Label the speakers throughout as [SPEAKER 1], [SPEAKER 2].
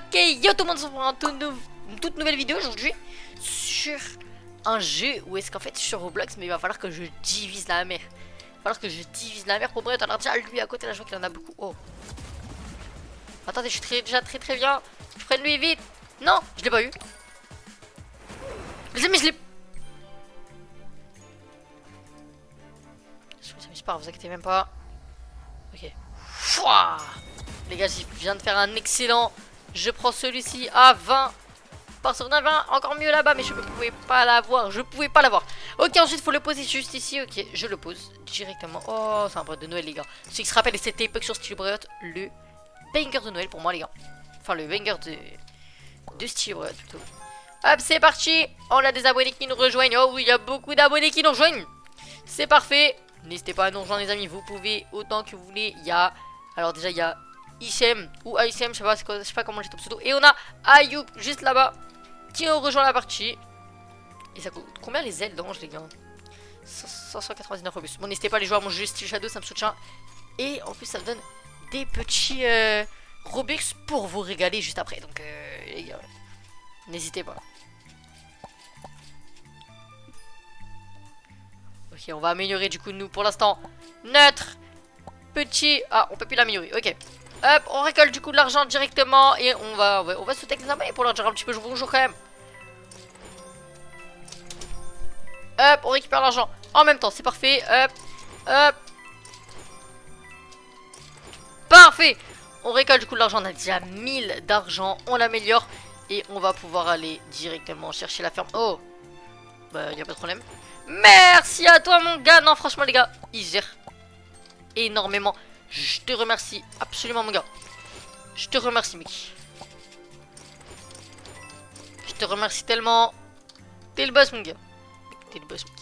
[SPEAKER 1] Ok, yo tout le monde, on se retrouve pour une toute nouvelle vidéo aujourd'hui sur un jeu où est-ce qu'en fait je suis sur Roblox, mais il va falloir que je divise la mer. Il va falloir que je divise la mer pour Brett. Alors déjà lui à côté là, je vois qu'il en a beaucoup. Oh. Attendez, je suis déjà très bien. Je prenne lui vite. Non, je l'ai pas eu. Les amis, je l'ai. C'est pas grave, vous inquiétez même pas. Ok. Fouah. Les gars, je viens de faire un excellent. Je prends celui-ci à 20. Par sur 20, encore mieux là-bas, mais je ne pouvais pas l'avoir. Je pouvais pas l'avoir. Ok, ensuite, il faut le poser juste ici. Ok, je le pose directement. Oh, c'est un brevet de Noël, les gars. Ceux qui se rappellent, c'était époque sur Style Brevet, le banger de Noël pour moi, les gars. Enfin, le banger de Style Brevet, plutôt. Hop, c'est parti. On a des abonnés qui nous rejoignent. Oh oui, il y a beaucoup d'abonnés qui nous rejoignent. C'est parfait. N'hésitez pas à nous rejoindre, les amis. Vous pouvez autant que vous voulez. Il y a. Alors, déjà, il y a Ishem ou Aishem, je sais pas comment j'ai ton pseudo. Et on a Ayoub juste là-bas qui nous rejoint la partie. Et ça coûte combien les ailes d'ange, les gars? 599 robustes. Bon, n'hésitez pas à les jouer à mon jeu Style Shadow, ça me soutient. Et en plus, ça me donne des petits Robux pour vous régaler juste après. Donc, les gars, n'hésitez pas. Ok, on va améliorer du coup, nous, pour l'instant, notre petit... Ah, on peut plus l'améliorer, ok. Hop, on récolte du coup de l'argent directement. Et on va sauter avec les abonnés pour leur dire un petit peu bonjour quand même. Hop, on récupère l'argent en même temps, c'est parfait. Hop, hop. Parfait. On récolte du coup de l'argent, on a déjà 1000 d'argent. On l'améliore et on va pouvoir aller directement chercher la ferme. Oh, bah y a pas de problème. Merci à toi mon gars. Non franchement les gars, il gère énormément. Je te remercie absolument mon gars. Je te remercie mec. Je te remercie tellement. T'es le boss mon gars. T'es le boss mec.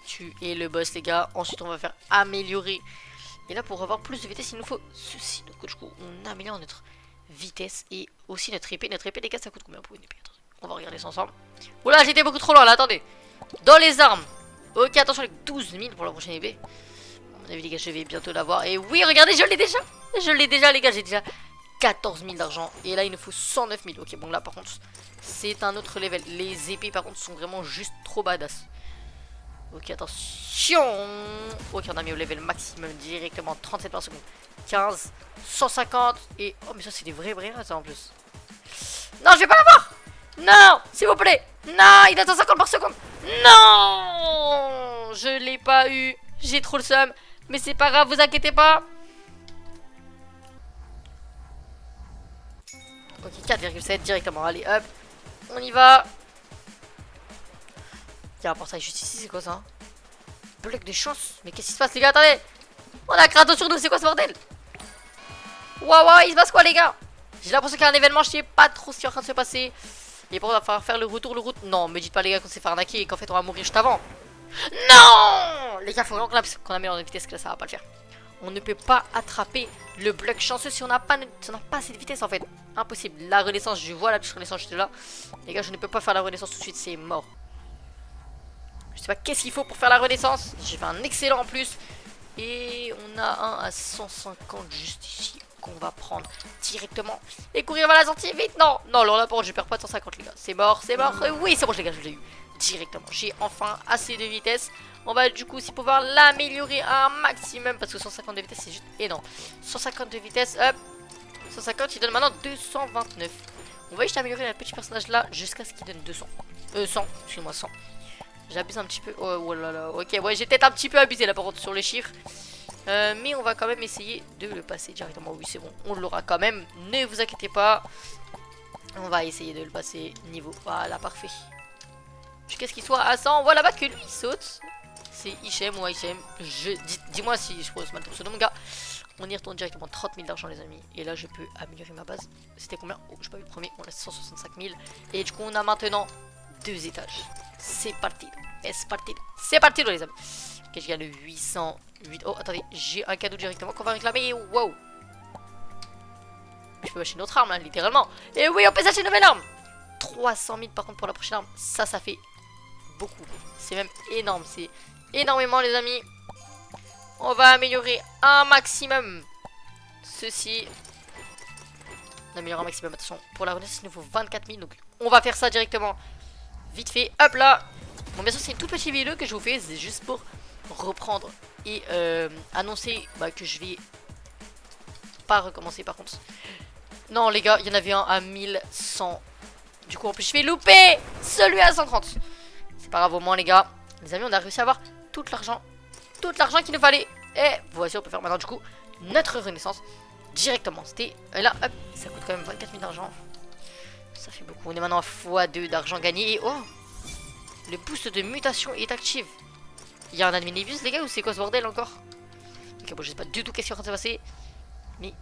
[SPEAKER 1] Tu es le boss les gars. Ensuite on va faire améliorer. Et là pour avoir plus de vitesse il nous faut ceci. Donc du coup on améliore notre vitesse. Et aussi notre épée. Notre épée les gars ça coûte combien pour une épée? Attendez, on va regarder ça ensemble. Oula j'étais beaucoup trop loin là, attendez. Dans les armes. Ok attention avec 12 000 pour la prochaine épée. À mon avis les gars je vais bientôt l'avoir. Et oui regardez je l'ai déjà. Je l'ai déjà les gars, j'ai déjà 14 000 d'argent. Et là il nous faut 109 000. Ok bon là par contre c'est un autre level. Les épées par contre sont vraiment juste trop badass. Ok attention. Ok on a mis au level maximum directement 37 par seconde. 15, 150 et... Oh mais ça c'est des vrais ça en plus. Non je vais pas l'avoir. Non s'il vous plaît. Non il a 150 par seconde. Non je l'ai pas eu. J'ai trop le seum. Mais c'est pas grave vous inquiétez pas. Ok 4,7 directement. Allez hop. On y va. Il y a un portail juste ici, c'est quoi ça? Bloc de chance. Mais qu'est-ce qui se passe les gars? Attendez. On a Kratos sur nous, c'est quoi ce bordel? Waouh, il se passe quoi les gars? J'ai l'impression qu'il y a un événement, je sais pas trop ce qui est en train de se passer. Et bon, on va falloir faire le retour, Non, me dites pas les gars qu'on s'est fait arnaquer et qu'en fait on va mourir juste avant. Non les gars, faut vraiment qu'on améliore notre vitesse, que là ça va pas le faire. On ne peut pas attraper le bloc chanceux si on n'a pas, assez de vitesse en fait. Impossible. La renaissance, je vois la petite renaissance juste là. Les gars, je ne peux pas faire la renaissance tout de suite, c'est mort. Je sais pas qu'est-ce qu'il faut pour faire la renaissance. J'ai fait un excellent en plus. Et on a un à 150 juste ici qu'on va prendre directement. Et courir vers la sortie, vite. Non, non, là par contre je perds pas de 150 les gars. C'est mort, c'est mort. Oui, c'est bon les gars, je l'ai eu directement. J'ai enfin assez de vitesse. On va du coup aussi pouvoir l'améliorer à un maximum. Parce que 150 de vitesse c'est juste énorme. 150 de vitesse, hop. 150 il donne maintenant 229. On va juste améliorer notre petit personnage là jusqu'à ce qu'il donne 200. 100, excuse-moi 100. J'abuse un petit peu. Oh là là. Ok, ouais, j'ai peut-être un petit peu abusé là par contre sur les chiffres. Mais on va quand même essayer de le passer directement. Oui, c'est bon. On l'aura quand même. Ne vous inquiétez pas. On va essayer de le passer niveau. Voilà, parfait. Jusqu'à ce qu'il soit à 100. On voit là-bas que lui il saute. C'est Hichem ou Hichem. Dis-moi si je prononce mal ton pseudo, mon gars. On y retourne directement 30 000 d'argent, les amis. Et là, je peux améliorer ma base. C'était combien? Oh, j'ai pas vu le premier. On a 165 000. Et du coup, on a maintenant 2 étages. C'est parti. C'est parti les amis. Ok, je gagne 808. Oh attendez, j'ai un cadeau directement qu'on va réclamer. Wow. Je peux acheter notre arme là, littéralement. Et oui, on peut s'acheter une nouvelle arme. 300 000 par contre pour la prochaine arme. Ça fait beaucoup. C'est même énorme. C'est énormément les amis. On va améliorer un maximum ceci. améliore un maximum. Attention, pour la renaissance, il nous faut 24 000. Donc, on va faire ça directement. Vite fait, hop là. Bon, bien sûr, c'est une toute petite vidéo que je vous fais. C'est juste pour reprendre et annoncer que je vais pas recommencer par contre. Non, les gars, il y en avait un à 1100. Du coup, en plus, je vais louper celui à 130. C'est pas grave, au moins, les gars. Les amis, on a réussi à avoir tout l'argent qu'il nous fallait. Et voici, on peut faire maintenant, du coup, notre renaissance directement. C'était là, hop, ça coûte quand même 24 000 d'argent. Ça fait beaucoup. On est maintenant à x2 d'argent gagné. Et oh, le boost de mutation est actif. Il y a un adminibus, les gars, ou c'est quoi ce bordel encore? Ok, bon, je sais pas du tout qu'est-ce qui est en train de se passer. Mais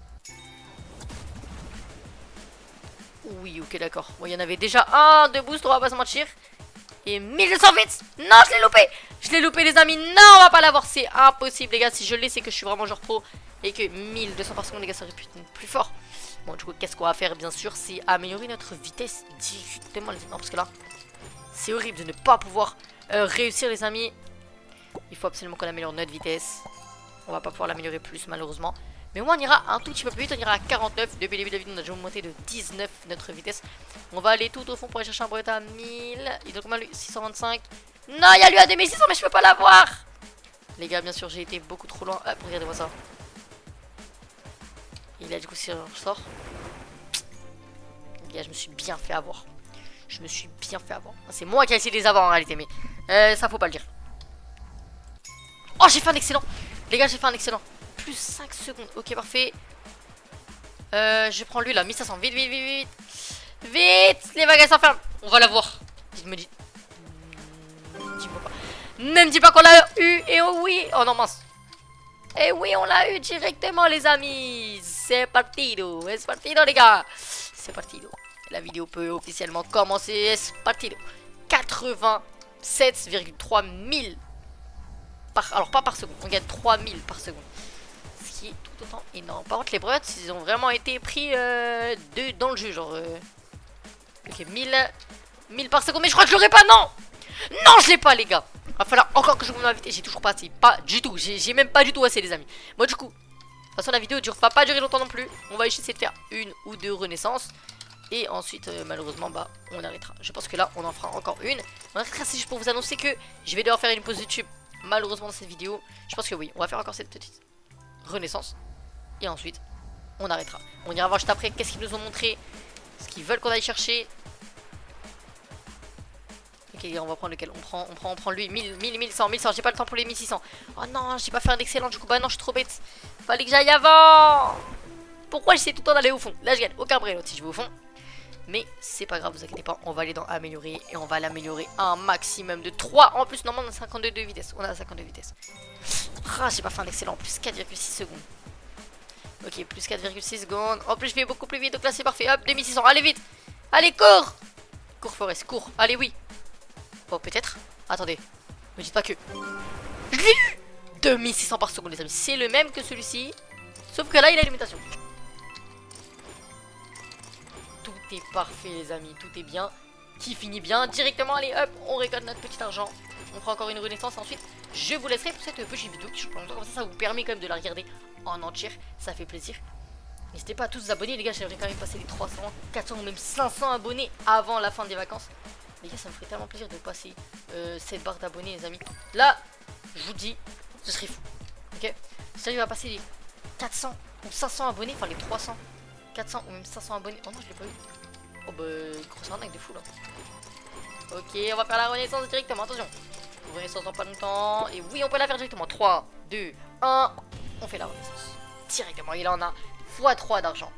[SPEAKER 1] oui, ok, d'accord. Bon, il y en avait déjà un de boost, on va pas se mentir. Et 1200 vite. Non, je l'ai loupé. Je l'ai loupé, les amis. Non, on va pas l'avoir. C'est impossible, les gars. Si je l'ai, c'est que je suis vraiment genre pro. Et que 1200 par seconde, les gars, ça aurait pu être plus fort. Bon, du coup, qu'est-ce qu'on va faire, bien sûr, c'est améliorer notre vitesse directement, les amis. Non, parce que là, c'est horrible de ne pas pouvoir réussir, les amis. Il faut absolument qu'on améliore notre vitesse. On va pas pouvoir l'améliorer plus, malheureusement. Mais au moins, on ira un tout petit peu plus vite. On ira à 49. Depuis le début de la vidéo, on a déjà augmenté de 19 notre vitesse. On va aller tout au fond pour aller chercher un brevet à 1000. Il doit combien lui? 625. Non, il y a lui à 2600, mais je peux pas l'avoir. Les gars, bien sûr, j'ai été beaucoup trop loin. Hop, regardez-moi ça. Il a du coup, si je sors. Les gars, je me suis bien fait avoir. Je me suis bien fait avoir. C'est moi qui ai essayé de les avoir en réalité, mais ça faut pas le dire. Oh, j'ai fait un excellent. Les gars, j'ai fait un excellent. Plus 5 secondes. Ok, parfait. Je prends lui là, 1500. Vite, vite, vite, vite. Vite, les bagages s'enferment. On va l'avoir. Il me dit. Dis-moi pas. Ne me dis pas qu'on l'a eu. Et oh oui. Oh non, mince. Et oui, on l'a eu directement, les amis. C'est partido. C'est partido, les gars. C'est partido. La vidéo peut officiellement commencer. C'est partido. 87,3 000. Alors, pas par seconde. On gagne 3000 par seconde. Ce qui est tout autant énorme. Par contre, les brevets, ils ont vraiment été pris dans le jeu. Genre. Ok, 1000 par seconde. Mais je crois que je l'aurai pas. Non. Non, je l'ai pas, les gars. Va falloir encore que je m'invite. J'ai toujours pas assez. Pas du tout. J'ai même pas du tout assez, les amis. Moi, du coup, de toute façon, la vidéo va pas durer longtemps non plus. On va essayer de faire une ou deux renaissances. Et ensuite, malheureusement, on arrêtera. Je pense que là, on en fera encore une. On arrêtera, c'est juste pour vous annoncer que je vais devoir faire une pause YouTube. Malheureusement, dans cette vidéo. Je pense que oui. On va faire encore cette petite renaissance. Et ensuite, on arrêtera. On ira voir juste après qu'est-ce qu'ils nous ont montré. Ce qu'ils veulent qu'on aille chercher. Ok, on va prendre lequel? On prend lui. 1000, 1100. J'ai pas le temps pour les 1600. Oh non, j'ai pas fait un excellent. Du coup, bah non, je suis trop bête. Fallait que j'aille avant. Pourquoi j'essaie tout le temps d'aller au fond? Là, je gagne aucun brelote si je vais au fond. Mais c'est pas grave, vous inquiétez pas. On va aller dans améliorer. Et on va l'améliorer un maximum de 3. En plus, normalement, on a 52 de vitesse. On a 52 de vitesse. Ah, j'ai pas fait un excellent. Plus 4,6 secondes. Ok, plus 4,6 secondes. En plus, je vais beaucoup plus vite. Donc là, c'est parfait. Hop, 2600. Allez, vite. Allez, cours. Cours, Forest, cours. Allez, oui. Bon, peut-être. Attendez. Me dites pas que. Je l'ai eu. 2600 par seconde, les amis. C'est le même que celui-ci. Sauf que là, il a l'imitation. Tout est parfait, les amis. Tout est bien. Qui finit bien. Directement, allez, hop. On récolte notre petit argent. On fera encore une renaissance. Ensuite, je vous laisserai pour cette petite vidéo qui, je pense, comme ça vous permet quand même de la regarder en entière. Ça fait plaisir. N'hésitez pas à tous vous abonner, les gars. J'aimerais quand même passer les 300, 400 ou même 500 abonnés avant la fin des vacances. Les gars, ça me ferait tellement plaisir de passer cette barre d'abonnés, les amis. Là, je vous dis, ce serait fou. Ok, si j'arrive à passer les 400 ou 500 abonnés, enfin les 300, 400 ou même 500 abonnés. Oh non, je l'ai pas eu. Oh bah, grosse arnaque de fou là. Ok, on va faire la renaissance directement. Attention, renaissance dans pas longtemps. Et oui, on peut la faire directement. 3, 2, 1. On fait la renaissance directement. Et là, on a x3 d'argent.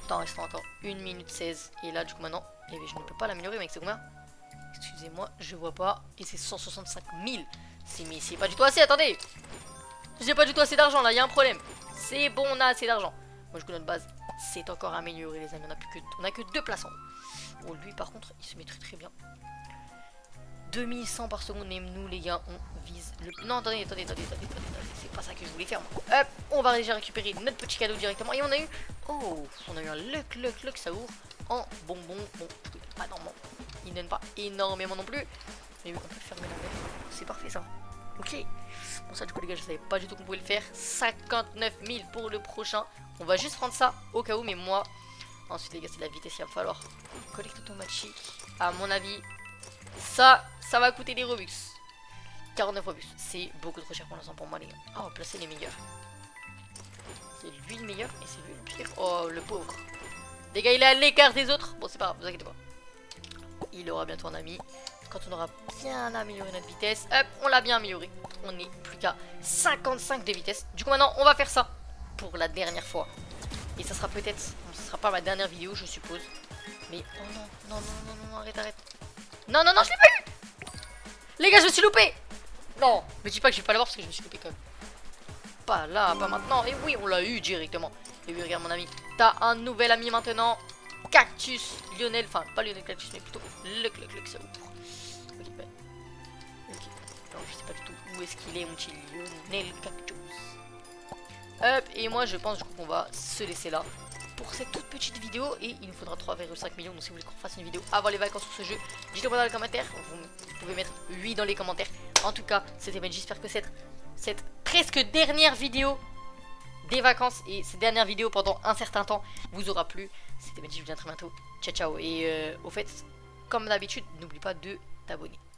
[SPEAKER 1] Il reste encore 1 minute 16. Et là, du coup, maintenant, je ne peux pas l'améliorer, mec. C'est combien? Excusez-moi, je vois pas. Et c'est 165 000. Mais c'est pas du tout assez. Attendez, j'ai pas du tout assez d'argent là. Il y a un problème. C'est bon, on a assez d'argent. Moi, je connais notre base. C'est encore amélioré, les amis. On a que 2 places en haut. Oh, lui, par contre, il se met très bien. 2100 par seconde. Et nous, les gars, on vise le. Non, attendez. C'est pas ça que je voulais faire. Moi. Hop, on va déjà récupérer notre petit cadeau directement. Et on a eu. Oh, on a eu un luck, ça ouvre en bonbon. Bon, pas normalement. Il ne donne pas énormément non plus. Mais oui, on peut fermer la verre. C'est parfait ça. Ok. Bon ça du coup les gars je savais pas du tout qu'on pouvait le faire. 59 000 pour le prochain. On va juste prendre ça au cas où, mais moi... Ensuite les gars c'est de la vitesse, il va falloir collecte automatique. À mon avis, ça va coûter des Robux. 49 Robux, c'est beaucoup trop cher pour l'instant pour moi les gars. Ah, on va placer les meilleurs. C'est lui le meilleur et c'est lui le pire. Oh le pauvre. Les gars il est à l'écart des autres. Bon c'est pas grave, vous inquiétez pas. Il aura bientôt un ami. Quand on aura bien amélioré notre vitesse, hop, on l'a bien amélioré. On n'est plus qu'à 55 de vitesse. Du coup maintenant on va faire ça pour la dernière fois. Et ça sera peut-être, bon, ce sera pas ma dernière vidéo je suppose. Mais oh non, non, non, non, non, arrête, arrête. Non, non, non, je l'ai pas eu. Les gars je me suis loupé. Non, mais dis pas que je vais pas l'avoir parce que je me suis loupé quand même. Pas là, pas maintenant. Et oui, on l'a eu directement. Et oui, regarde mon ami, t'as un nouvel ami maintenant. Cactus Lionel, enfin pas Lionel Cactus mais plutôt le ça ouvre. Ok, bah. Ok. Alors je sais pas du tout où est-ce qu'il est mon petit Lionel Cactus. Hop, et moi je pense du coup qu'on va se laisser là pour cette toute petite vidéo. Et il nous faudra 3,5 millions. Donc si vous voulez qu'on fasse une vidéo avant les vacances sur ce jeu, dites-le moi dans les commentaires. Vous pouvez mettre 8 dans les commentaires. En tout cas, c'était Ben, j'espère que cette presque dernière vidéo des vacances et cette dernière vidéo pendant un certain temps vous aura plu. C'était Ben, je vous dis à très bientôt. Ciao ciao. Et au fait, comme d'habitude, n'oublie pas de t'abonner.